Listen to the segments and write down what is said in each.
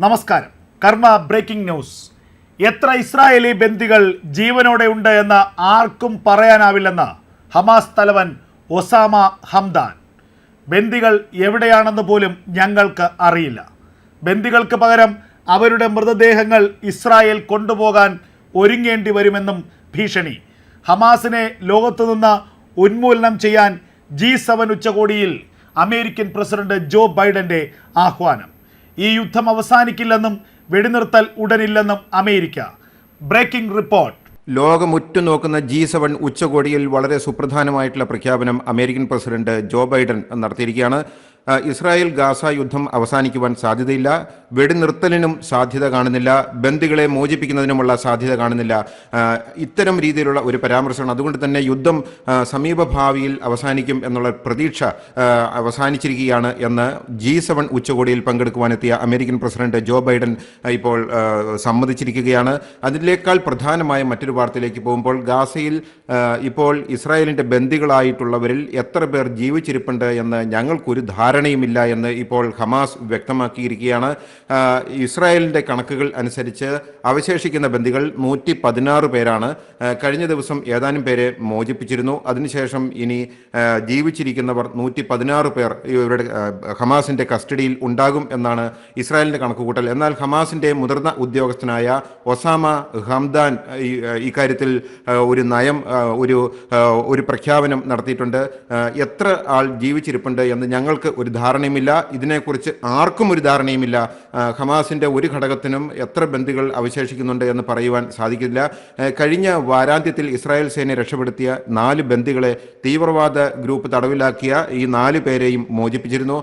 നമസ്കാരം. കർമ്മ breaking news. എത്ര ഇസ്രായേലി ബന്ദികൾ ജീവനോടെ ഉണ്ട് എന്ന് ആർക്കും പറയാനാവില്ലെന്ന് ഹമാസ് തലവൻ ഒസാമ ഹംദാൻ. ബന്ദികൾ എവിടെയാണെന്ന് പോലും ഞങ്ങൾക്ക് അറിയില്ല. ബന്ദികൾക്ക് പകരം അവരുടെ മൃതദേഹങ്ങൾ ഇസ്രായേൽ കൊണ്ടുപോകാൻ ഒരുങ്ങേണ്ടി വരുമെന്നും ഭീഷണി. ഹമാസിനെ ലോകത്തു നിന്ന് ഉന്മൂലനം ചെയ്യാൻ G7 ഉച്ചകോടിയിൽ അമേരിക്കൻ പ്രസിഡന്റ് ജോ ബൈഡന്റെ ആഹ്വാനം. ഈ യുദ്ധം അവസാനിക്കില്ലെന്നും വെടിനിർത്തൽ ഉടനില്ലെന്നും അമേരിക്ക. Breaking report. ലോകം ഉറ്റുനോക്കുന്ന G7 ഉച്ചകോടിയിൽ വളരെ സുപ്രധാനമായിട്ടുള്ള പ്രഖ്യാപനം അമേരിക്കൻ പ്രസിഡന്റ് ജോ ബൈഡൻ നടത്തിയിരിക്കുകയാണ്. ഇസ്രായേൽ ഗാസ യുദ്ധം അവസാനിക്കുവാൻ സാധ്യതയില്ല, വെടിനിർത്തലിനും സാധ്യത കാണുന്നില്ല, ബന്ദികളെ മോചിപ്പിക്കുന്നതിനുമുള്ള സാധ്യത കാണുന്നില്ല. ഇത്തരം രീതിയിലുള്ള ഒരു പരാമർശമാണ്. അതുകൊണ്ട് തന്നെ യുദ്ധം സമീപഭാവിയിൽ അവസാനിക്കും എന്നുള്ള പ്രതീക്ഷ അവസാനിച്ചിരിക്കുകയാണ് എന്ന് G7 ഉച്ചകോടിയിൽ പങ്കെടുക്കുവാനെത്തിയ അമേരിക്കൻ പ്രസിഡന്റ് ജോ ബൈഡൻ ഇപ്പോൾ സമ്മതിച്ചിരിക്കുകയാണ്. അതിലേക്കാൾ പ്രധാനമായ മറ്റൊരു വാർത്തയിലേക്ക് പോകുമ്പോൾ, ഗാസയിൽ ഇപ്പോൾ ഇസ്രായേലിൻ്റെ ബന്ദികളായിട്ടുള്ളവരിൽ എത്ര പേർ ജീവിച്ചിരിപ്പുണ്ട് എന്ന് ഞങ്ങൾക്കൊരു ധാരണയുമില്ല എന്ന് ഇപ്പോൾ ഹമാസ് വ്യക്തമാക്കിയിരിക്കുകയാണ്. ഇസ്രായേലിൻ്റെ കണക്കുകൾ അനുസരിച്ച് അവശേഷിക്കുന്ന ബന്ദികൾ 116 പേരാണ്. കഴിഞ്ഞ ദിവസം ഏതാനും പേരെ മോചിപ്പിച്ചിരുന്നു. അതിനുശേഷം ഇനി ജീവിച്ചിരിക്കുന്നവർ 116 പേർ ഇവരുടെ ഹമാസിൻ്റെ കസ്റ്റഡിയിൽ ഉണ്ടാകും എന്നാണ് ഇസ്രായേലിൻ്റെ കണക്കുകൂട്ടൽ. എന്നാൽ ഹമാസിൻ്റെ മുതിർന്ന ഉദ്യോഗസ്ഥനായ ഒസാമ ഹംദാൻ ഇക്കാര്യത്തിൽ ഒരു നയം ഒരു പ്രഖ്യാപനം നടത്തിയിട്ടുണ്ട്. എത്ര ആൾ ജീവിച്ചിരിപ്പുണ്ട് എന്ന് ഞങ്ങൾക്ക് ഒരു ധാരണയുമില്ല, ഇതിനെക്കുറിച്ച് ആർക്കും ഒരു ധാരണയുമില്ല. ഹമാസിൻ്റെ ഒരു ഘടകത്തിനും എത്ര ബന്ദികൾ അവശേഷിക്കുന്നുണ്ട് എന്ന് പറയുവാൻ സാധിക്കില്ല. കഴിഞ്ഞ വാരാന്ത്യത്തിൽ ഇസ്രായേൽ സേന രക്ഷപ്പെടുത്തിയ 4 ബന്ദികളെ തീവ്രവാദ ഗ്രൂപ്പ് തടവിലാക്കിയ ഈ 4 പേരെയും മോചിപ്പിച്ചിരുന്നു.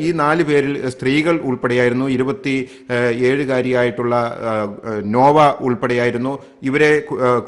ഈ 4 പേരിൽ സ്ത്രീകൾ ഉൾപ്പെടെയായിരുന്നു. 27കാരിയായിട്ടുള്ള നോവ ഉൾപ്പെടെയായിരുന്നു. ഇവരെ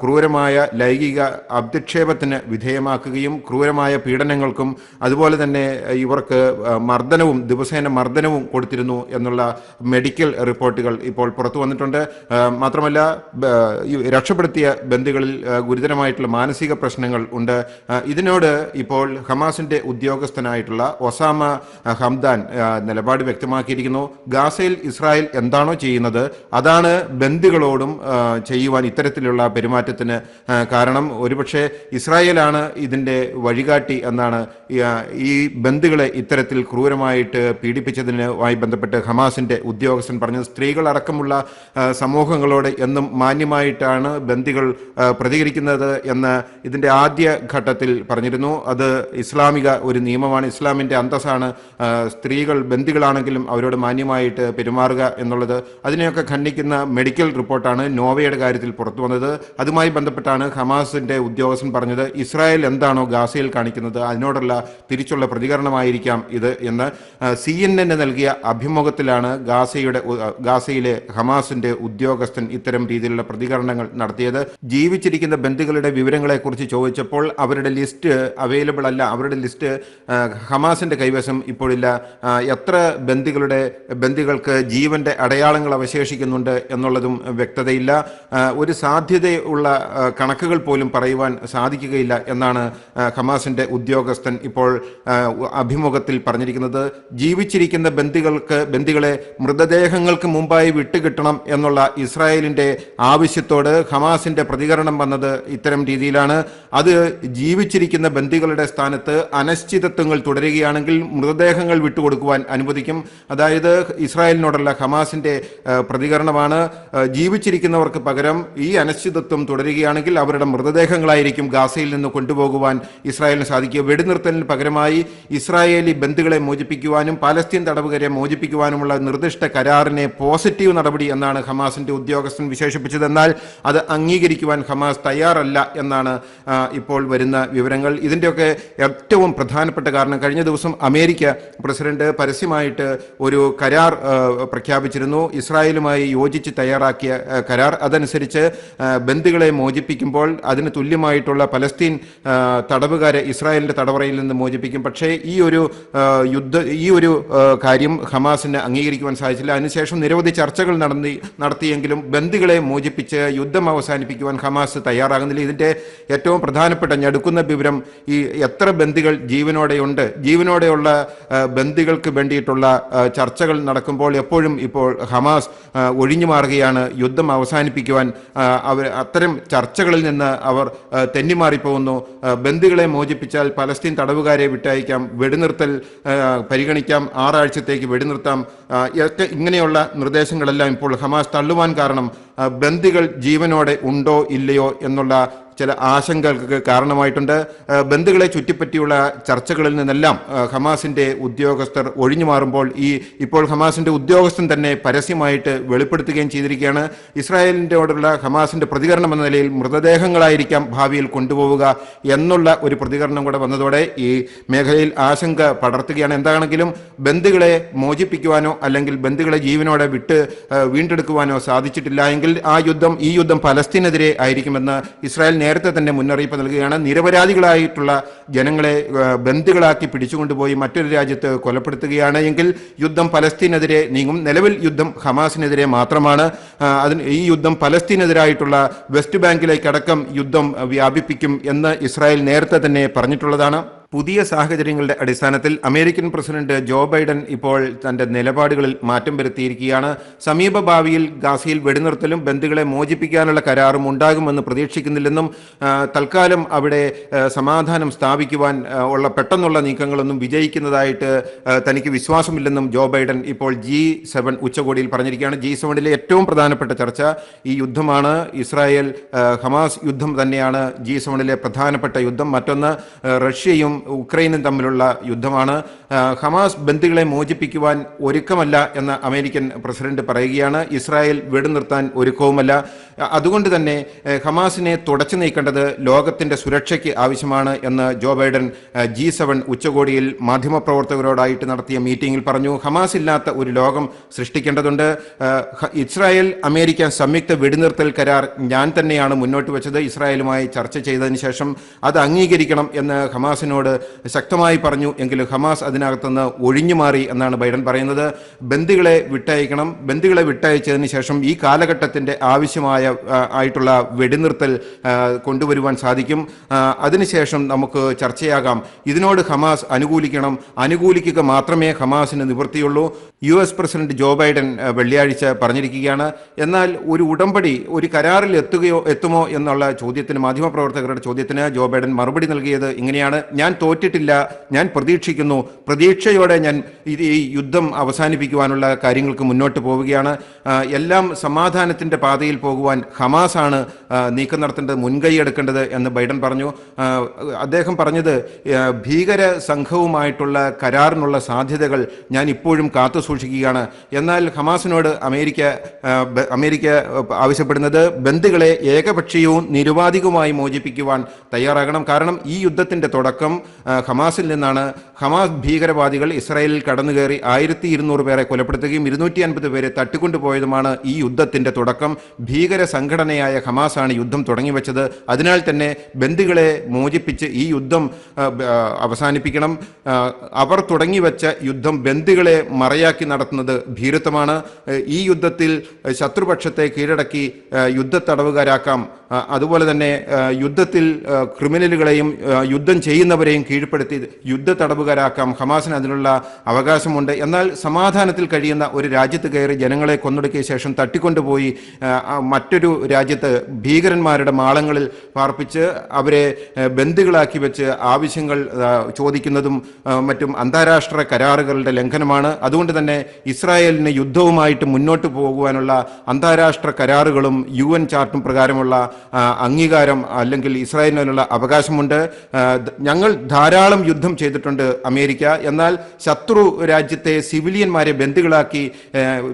ക്രൂരമായ ലൈംഗിക അധിക്ഷേപത്തിന് വിധേയമാക്കുകയും ക്രൂരമായ പീഡനങ്ങൾക്കും അതുപോലെ തന്നെ ഇവർക്ക് ദിവസേന മർദ്ദനവും കൊടുത്തിരുന്നു എന്നുള്ള മെഡിക്കൽ റിപ്പോർട്ടുകൾ ഇപ്പോൾ പുറത്തു വന്നിട്ടുണ്ട്. മാത്രമല്ല, രക്ഷപ്പെടുത്തിയ ബന്ദികളിൽ ഗുരുതരമായിട്ടുള്ള മാനസിക പ്രശ്നങ്ങൾ ഉണ്ട്. ഇതിനോട് ഇപ്പോൾ ഹമാസിന്റെ ഉദ്യോഗസ്ഥനായിട്ടുള്ള ഒസാമ ഹംദാൻ നിലപാട് വ്യക്തമാക്കിയിരിക്കുന്നു. ഗാസയിൽ ഇസ്രായേൽ എന്താണോ ചെയ്യുന്നത് അതാണ് ബന്ദികളോടും ചെയ്യുവാൻ ഇത്തരത്തിലുള്ള പെരുമാറ്റത്തിന് കാരണം. ഒരുപക്ഷെ ഇസ്രായേലാണ് ഇതിൻ്റെ വഴികാട്ടി എന്നാണ് ഈ ബന്ദികളെ ഇത്തരത്തിൽ ക്രൂരമായിട്ട് പീഡിപ്പിച്ചതിനുമായി ബന്ധപ്പെട്ട് ഹമാസിന്റെ ഉദ്യോഗസ്ഥൻ പറഞ്ഞത്. സ്ത്രീകളടക്കമുള്ള സമൂഹങ്ങളോട് എന്നും മാന്യമായിട്ടാണ് ബന്ദികൾ പ്രതികരിക്കുന്നത് എന്ന് ഇതിൻ്റെ ആദ്യ ഘട്ടത്തിൽ പറഞ്ഞിരുന്നു. അത് ഇസ്ലാമിക ഒരു നിയമമാണ്, ഇസ്ലാമിൻ്റെ അന്തസ്സാണ് സ്ത്രീകൾ ബന്ദികളാണെങ്കിലും അവരോട് മാന്യമായിട്ട് പെരുമാറുക എന്നുള്ളത്. അതിനെയൊക്കെ ഖണ്ഡിക്കുന്ന മെഡിക്കൽ റിപ്പോർട്ടാണ് നോവയുടെ കാര്യത്തിൽ പുറത്തു വന്നത്. അതുമായി ബന്ധപ്പെട്ടാണ് ഹമാസിന്റെ ഉദ്യോഗസ്ഥൻ പറഞ്ഞത്, ഇസ്രായേൽ എന്താണോ ഗാസയിൽ കാണിക്കുന്നത് അതിനോടുള്ള തിരിച്ചുള്ള പ്രതികരണമായിരിക്കാം ഇത് എന്ന്. CNN നൽകിയ അഭിമുഖത്തിലാണ് ഗാസയിലെ ഹമാസിന്റെ ഉദ്യോഗസ്ഥൻ ഇത്തരം രീതിയിലുള്ള പ്രതികരണങ്ങൾ നടത്തിയത്. ജീവിച്ചിരിക്കുന്ന ബന്ദികളുടെ വിവരങ്ങളെക്കുറിച്ച് ചോദിച്ചപ്പോൾ അവരുടെ ലിസ്റ്റ് അവൈലബിൾ അല്ല, അവരുടെ ലിസ്റ്റ് ഹമാസിന്റെ കൈവശം ഇപ്പോഴില്ല. എത്ര ബന്ദികൾക്ക് ജീവന്റെ അടയാളങ്ങൾ അവശേഷിക്കുന്നുണ്ട് എന്നുള്ളതും വ്യക്തതയില്ല. ഒരു സാധ്യതയുള്ള കണക്കുകൾ പോലും പറയുവാൻ സാധിക്കുകയില്ല എന്നാണ് ഹമാസിന്റെ ഉദ്യോഗസ്ഥൻ ഇപ്പോൾ അഭിമുഖത്തിൽ പറഞ്ഞിരിക്കുന്നത്. ജീവിച്ചിരിക്കുന്ന ബന്ദികളെ മൃതദേഹങ്ങൾക്ക് മുമ്പായി വിട്ടുകിട്ടണം എന്നുള്ള ഇസ്രായേലിന്റെ ആവശ്യത്തോട് ഹമാസിന്റെ പ്രതികരണം വന്നത് ഇത്തരം രീതിയിലാണ്. അത് ജീവിച്ചിരിക്കുന്ന ബന്ദികളുടെ സ്ഥാനത്ത് അനിശ്ചിതത്വങ്ങൾ തുടരുകയാണെങ്കിൽ മൃതദേഹങ്ങൾ വിട്ടുകൊടുക്കുവാൻ അനുവദിക്കും. അതായത് ഇസ്രായേലിനോടുള്ള ഹമാസിന്റെ പ്രതികരണമാണ്, ജീവിച്ചിരിക്കുന്നവർക്ക് പകരം ഈ അനിശ്ചിതത്വം തുടരുകയാണെങ്കിൽ അവരുടെ മൃതദേഹങ്ങളായിരിക്കും ഗാസയിൽ നിന്ന് കൊണ്ടുപോകുവാൻ ഇസ്രായേലിന് സാധിക്കുക. വെടിനിർത്തലിന് പകരമായി ഇസ്രായേലി ബന്ദികളെ മോചിപ്പിക്കുവാനും പാലസ്തീൻ തടവുകാരെ മോചിപ്പിക്കുവാനുമുള്ള നിർദ്ദിഷ്ട കരാറിനെ പോസിറ്റീവ് നടപടി എന്നാണ് ഹമാസിന്റെ ഉദ്യോഗസ്ഥൻ വിശേഷിപ്പിച്ചത്. എന്നാൽ അത് അംഗീകരിക്കുവാൻ ഹമാസ് തയ്യാറല്ല എന്നാണ് ഇപ്പോൾ വരുന്ന വിവരങ്ങൾ. ഇതിൻ്റെയൊക്കെ ഏറ്റവും പ്രധാനപ്പെട്ട കാരണം, കഴിഞ്ഞ ദിവസം അമേരിക്ക പ്രസിഡന്റ് പരസ്യമായിട്ട് ഒരു കരാർ പ്രഖ്യാപിച്ചിരുന്നു, ഇസ്രായേലുമായി യോജിച്ച് തയ്യാറാക്കിയ കരാർ. അതനുസരിച്ച് ബന്ദികളെ മോചിപ്പിക്കുമ്പോൾ അതിന് തുല്യമായിട്ടുള്ള പലസ്തീൻ തടവുകാരെ ഇസ്രായേലിന്റെ തടവറയിൽ നിന്ന് മോചിപ്പിക്കും. പക്ഷേ ഈ ഒരു ഈ ഒരു കാര്യം ഹമാസിന് അംഗീകരിക്കുവാൻ സാധിച്ചില്ല. അതിനുശേഷം നിരവധി ചർച്ചകൾ നടത്തിയെങ്കിലും ബന്ദികളെ മോചിപ്പിച്ച് യുദ്ധം അവസാനിപ്പിക്കുവാൻ ഹമാസ് തയ്യാറാകുന്നില്ല. ഇതിൻ്റെ ഏറ്റവും പ്രധാനപ്പെട്ട ഞെടുക്കുന്ന വിവരം, ഈ എത്ര ബന്ദികൾ ജീവനോടെയുണ്ട്, ജീവനോടെയുള്ള ബന്ദികൾക്ക് വേണ്ടിയിട്ടുള്ള ചർച്ചകൾ നടക്കുമ്പോൾ എപ്പോഴും ഇപ്പോൾ ഹമാസ് ഒഴിഞ്ഞു മാറുകയാണ്. യുദ്ധം അവസാനിപ്പിക്കുവാൻ അത്തരം ചർച്ചകളിൽ നിന്ന് അവർ തെന്നിമാറിപ്പോകുന്നു. ബന്ദികളെ മോചിപ്പിച്ചാൽ പലസ്തീൻ തടവുകാരെ വിട്ടയക്കാം, വെടിനിർത്തൽ പരിഗണിക്കാം, 6 ആഴ്ചത്തേക്ക് വെടിനിർത്താം, ഇങ്ങനെയുള്ള നിർദ്ദേശങ്ങളെല്ലാം ഇപ്പോൾ ഹമാസ് തള്ളുവാൻ കാരണം ബന്ദികൾ ജീവനോടെ ഉണ്ടോ ഇല്ലയോ എന്നുള്ള ചില ആശങ്കകൾക്ക് കാരണമായിട്ടുണ്ട്. ബന്ദികളെ ചുറ്റിപ്പറ്റിയുള്ള ചർച്ചകളിൽ നിന്നെല്ലാം ഹമാസിന്റെ ഉദ്യോഗസ്ഥർ ഒഴിഞ്ഞു മാറുമ്പോൾ ഇപ്പോൾ ഹമാസിന്റെ ഉദ്യോഗസ്ഥൻ തന്നെ പരസ്യമായിട്ട് വെളിപ്പെടുത്തുകയും ചെയ്തിരിക്കുകയാണ്. ഇസ്രായേലിനോടുള്ള ഹമാസിന്റെ പ്രതികരണം എന്ന നിലയിൽ മൃതദേഹങ്ങളായിരിക്കാം ഭാവിയിൽ കൊണ്ടുപോവുക എന്നുള്ള ഒരു പ്രതികരണം കൂടെ വന്നതോടെ ഈ മേഖലയിൽ ആശങ്ക പടർത്തുകയാണ്. എന്താണെങ്കിലും ബന്ദികളെ മോചിപ്പിക്കുവാനോ അല്ലെങ്കിൽ ബന്ദികളെ ജീവനോടെ വീണ്ടെടുക്കുവാനോ സാധിച്ചിട്ടില്ല എങ്കിൽ ഈ യുദ്ധം പലസ്തീനെതിരെ ആയിരിക്കുമെന്ന് ഇസ്രായേൽ നേരത്തെ തന്നെ മുന്നറിയിപ്പ് നൽകുകയാണ്. നിരപരാധികളായിട്ടുള്ള ജനങ്ങളെ ബന്ദികളാക്കി പിടിച്ചുകൊണ്ടുപോയി മറ്റൊരു രാജ്യത്ത് കൊലപ്പെടുത്തുകയാണ് എങ്കിൽ യുദ്ധം പലസ്തീനെതിരെ നീങ്ങും. നിലവിൽ യുദ്ധം ഹമാസിനെതിരെ മാത്രമാണ്. ഈ യുദ്ധം പലസ്തീനെതിരായിട്ടുള്ള വെസ്റ്റ് ബാങ്കിലേക്കടക്കം യുദ്ധം വ്യാപിപ്പിക്കും എന്ന് ഇസ്രായേൽ നേരത്തെ തന്നെ പറഞ്ഞിട്ടുള്ളതാണ്. പുതിയ സാഹചര്യങ്ങളുടെ അടിസ്ഥാനത്തിൽ അമേരിക്കൻ പ്രസിഡന്റ് ജോ ബൈഡൻ ഇപ്പോൾ തന്റെ നിലപാടുകളിൽ മാറ്റം വരുത്തിയിരിക്കുകയാണ്. സമീപ ഭാവിയിൽ ഗാസയിൽ വെടിനിർത്തലും ബന്ദികളെ മോചിപ്പിക്കാനുള്ള കരാറും ഉണ്ടാകുമെന്ന് പ്രതീക്ഷിക്കുന്നില്ലെന്നും തൽക്കാലം അവിടെ സമാധാനം സ്ഥാപിക്കുവാൻ ഉള്ള പെട്ടെന്നുള്ള നീക്കങ്ങളൊന്നും വിജയിക്കുന്നതായിട്ട് തനിക്ക് വിശ്വാസമില്ലെന്നും ജോ ബൈഡൻ ഇപ്പോൾ G7 ഉച്ചകോടിയിൽ പറഞ്ഞിരിക്കുകയാണ്. G7 ഏറ്റവും പ്രധാനപ്പെട്ട ചർച്ച ഈ യുദ്ധമാണ്. ഇസ്രായേൽ ഹമാസ് യുദ്ധം തന്നെയാണ് G7 പ്രധാനപ്പെട്ട യുദ്ധം. മറ്റൊന്ന് റഷ്യയും ഉക്രൈനും തമ്മിലുള്ള യുദ്ധമാണ്. ഹമാസ് ബന്ദികളെ മോചിപ്പിക്കുവാൻ ഒരുക്കമല്ല എന്ന് അമേരിക്കൻ പ്രസിഡന്റ് പറയുകയാണ്. ഇസ്രായേൽ വെടിനിർത്താൻ ഒരുക്കവുമല്ല. അതുകൊണ്ട് തന്നെ ഹമാസിനെ തുടച്ചു നീക്കേണ്ടത് ലോകത്തിന്റെ സുരക്ഷയ്ക്ക് ആവശ്യമാണ് എന്ന് ജോ ബൈഡൻ G7 ഉച്ചകോടിയിൽ മാധ്യമപ്രവർത്തകരോടായിട്ട് നടത്തിയ മീറ്റിംഗിൽ പറഞ്ഞു. ഹമാസ് ഇല്ലാത്ത ഒരു ലോകം സൃഷ്ടിക്കേണ്ടതുണ്ട്. ഇസ്രായേൽ അമേരിക്ക സംയുക്ത വെടിനിർത്തൽ കരാർ ഞാൻ തന്നെയാണ് മുന്നോട്ട് വെച്ചത്. ഇസ്രായേലുമായി ചർച്ച ചെയ്തതിന് ശേഷം അത് അംഗീകരിക്കണം എന്ന് ഹമാസിനോട് ശക്തമായി പറഞ്ഞു. എങ്കിലും ഹമാസ് അതിനകത്തുനിന്ന് ഒഴിഞ്ഞു മാറി എന്നാണ് ബൈഡൻ പറയുന്നത്. ബന്ദികളെ വിട്ടയക്കണം. ബന്ദികളെ വിട്ടയച്ചതിന് ശേഷം ഈ കാലഘട്ടത്തിന്റെ ആയിട്ടുള്ള വെടിനിർത്തൽ കൊണ്ടുവരുവാൻ സാധിക്കും. അതിനുശേഷം നമുക്ക് ചർച്ചയാകാം. ഇതിനോട് ഹമാസ് അനുകൂലിക്കുക മാത്രമേ ഹമാസിന് നിവൃത്തിയുള്ളൂ. US പ്രസിഡന്റ് ജോ ബൈഡൻ വെള്ളിയാഴ്ച പറഞ്ഞിരിക്കുകയാണ്. എന്നാൽ ഒരു ഉടമ്പടി, ഒരു കരാറിൽ എത്തുമോ എന്നുള്ള ചോദ്യത്തിന്, മാധ്യമപ്രവർത്തകരുടെ ചോദ്യത്തിന് ജോ ബൈഡൻ മറുപടി നൽകിയത് ഇങ്ങനെയാണ്: ഞാൻ തോറ്റിട്ടില്ല, ഞാൻ പ്രതീക്ഷിക്കുന്നു, പ്രതീക്ഷയോടെ ഞാൻ ഈ യുദ്ധം അവസാനിപ്പിക്കുവാനുള്ള കാര്യങ്ങൾക്ക് മുന്നോട്ട് പോവുകയാണ്. എല്ലാം സമാധാനത്തിന്റെ പാതയിൽ പോകുവാൻ ഹമാസാണ് നീക്കം നടത്തേണ്ടത്, മുൻകൈ എടുക്കേണ്ടത് എന്ന് ബൈഡൻ പറഞ്ഞു. അദ്ദേഹം പറഞ്ഞത് ഭീകര സംഘവുമായിട്ടുള്ള കരാറിനുള്ള സാധ്യതകൾ ഞാൻ ഇപ്പോഴും കാത്തു സൂക്ഷിക്കുകയാണ്. എന്നാൽ ഹമാസിനോട് അമേരിക്ക ആവശ്യപ്പെടുന്നത് ബന്ദികളെ ഏകപക്ഷീയവും നിരുപാധികവുമായി മോചിപ്പിക്കുവാൻ തയ്യാറാകണം. കാരണം ഈ യുദ്ധത്തിന്റെ തുടക്കം ഹമാസിൽ നിന്നാണ്. ഹമാസ് ഭീകരവാദികൾ ഇസ്രായേലിൽ കടന്നുകയറി 1200 പേരെ കൊലപ്പെടുത്തുകയും 250 പേരെ തട്ടിക്കൊണ്ടുപോയതുമാണ് ഈ യുദ്ധത്തിന്റെ തുടക്കം. ഭീകര സംഘടനയായ ഹമാസാണ് യുദ്ധം തുടങ്ങിവെച്ചത്. അതിനാൽ തന്നെ ബന്ദികളെ മോചിപ്പിച്ച് ഈ യുദ്ധം അവസാനിപ്പിക്കണം. അവർ തുടങ്ങിവെച്ച യുദ്ധം ബന്ദികളെ മറയാക്കി നടത്തുന്നത് ഭീരുത്വമാണ്. ഈ യുദ്ധത്തിൽ ശത്രുപക്ഷത്തെ കീഴടക്കി യുദ്ധ തടവുകാരാക്കാം. അതുപോലെ തന്നെ യുദ്ധത്തിൽ ക്രിമിനലുകളെയും യുദ്ധം ചെയ്യുന്നവരെയും കീഴ്പ്പെടുത്തി യുദ്ധ തടവുകാരാക്കാം. ഹമാസിന് അതിനുള്ള അവകാശമുണ്ട്. എന്നാൽ സമാധാനത്തിൽ കഴിയുന്ന ഒരു രാജ്യത്ത് കയറി ജനങ്ങളെ കൊന്നൊടുക്കിയ ശേഷം തട്ടിക്കൊണ്ടുപോയി മറ്റൊരു രാജ്യത്ത് ഭീകരന്മാരുടെ മാളങ്ങളിൽ പാർപ്പിച്ച് അവരെ ബന്ദികളാക്കി വെച്ച് ആവശ്യങ്ങൾ ചോദിക്കുന്നതും മറ്റും അന്താരാഷ്ട്ര കരാറുകളുടെ ലംഘനമാണ്. അതുകൊണ്ട് തന്നെ ഇസ്രായേലിന് യുദ്ധവുമായിട്ട് മുന്നോട്ട് പോകുവാനുള്ള അന്താരാഷ്ട്ര കരാറുകളും UN ചാർട്ടും പ്രകാരമുള്ള അംഗീകാരം അല്ലെങ്കിൽ ഇസ്രായേലിനുള്ള അവകാശമുണ്ട്. ഞങ്ങൾ ധാരാളം യുദ്ധം ചെയ്തിട്ടുണ്ട് അമേരിക്ക. എന്നാൽ ശത്രു രാജ്യത്തെ സിവിലിയന്മാരെ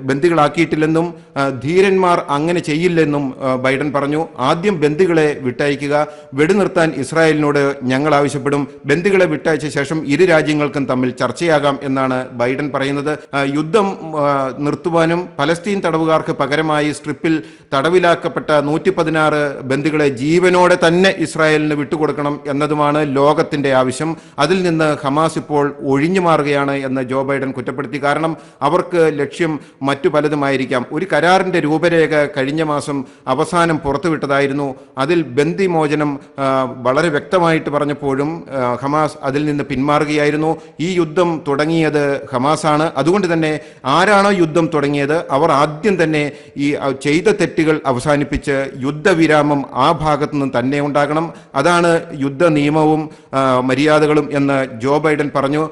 ബന്ദികളാക്കിയിട്ടില്ലെന്നും ധീരന്മാർ അങ്ങനെ ചെയ്യില്ലെന്നും ബൈഡൻ പറഞ്ഞു. ആദ്യം ബന്ദികളെ വിട്ടയക്കുക, വെടിനിർത്താൻ ഇസ്രായേലിനോട് ഞങ്ങൾ ആവശ്യപ്പെടും. ബന്ദികളെ വിട്ടയച്ച ശേഷം ഇരു രാജ്യങ്ങൾക്കും തമ്മിൽ ചർച്ചയാകാം എന്നാണ് ബൈഡൻ പറയുന്നത്. യുദ്ധം നിർത്തുവാനും പലസ്തീൻ തടവുകാർക്ക് പകരമായി സ്ട്രിപ്പിൽ തടവിലാക്കപ്പെട്ട 116 ബന്ദികളെ ജീവനോടെ തന്നെ ഇസ്രായേലിന് വിട്ടുകൊടുക്കണം എന്നതുമാണ് ലോകത്തിന്റെ ആവശ്യം. അതിൽ നിന്ന് ഹമാസ് ഹമാസ് ഇപ്പോൾ ഒഴിഞ്ഞു മാറുകയാണ് എന്ന് ജോ ബൈഡൻ കുറ്റപ്പെടുത്തി. കാരണം അവർക്ക് ലക്ഷ്യം മറ്റു പലതുമായിരിക്കാം. ഒരു കരാറിന്റെ രൂപരേഖ കഴിഞ്ഞ മാസം അവസാനം പുറത്തുവിട്ടതായിരുന്നു. അതിൽ ബന്ദിമോചനം വളരെ വ്യക്തമായിട്ട് പറഞ്ഞപ്പോഴും ഹമാസ് അതിൽ നിന്ന് പിന്മാറുകയായിരുന്നു. ഈ യുദ്ധം തുടങ്ങിയത് ഹമാസാണ്. അതുകൊണ്ട് തന്നെ ആരാണോ യുദ്ധം തുടങ്ങിയത് അവർ ആദ്യം തന്നെ ഈ ചെയ്ത തെറ്റുകൾ അവസാനിപ്പിച്ച് യുദ്ധവിരാമം ആ ഭാഗത്തു നിന്നും തന്നെ ഉണ്ടാകണം. അതാണ് യുദ്ധ നിയമവും മര്യാദകളും എന്ന് ജോ ബൈഡൻ പറഞ്ഞു.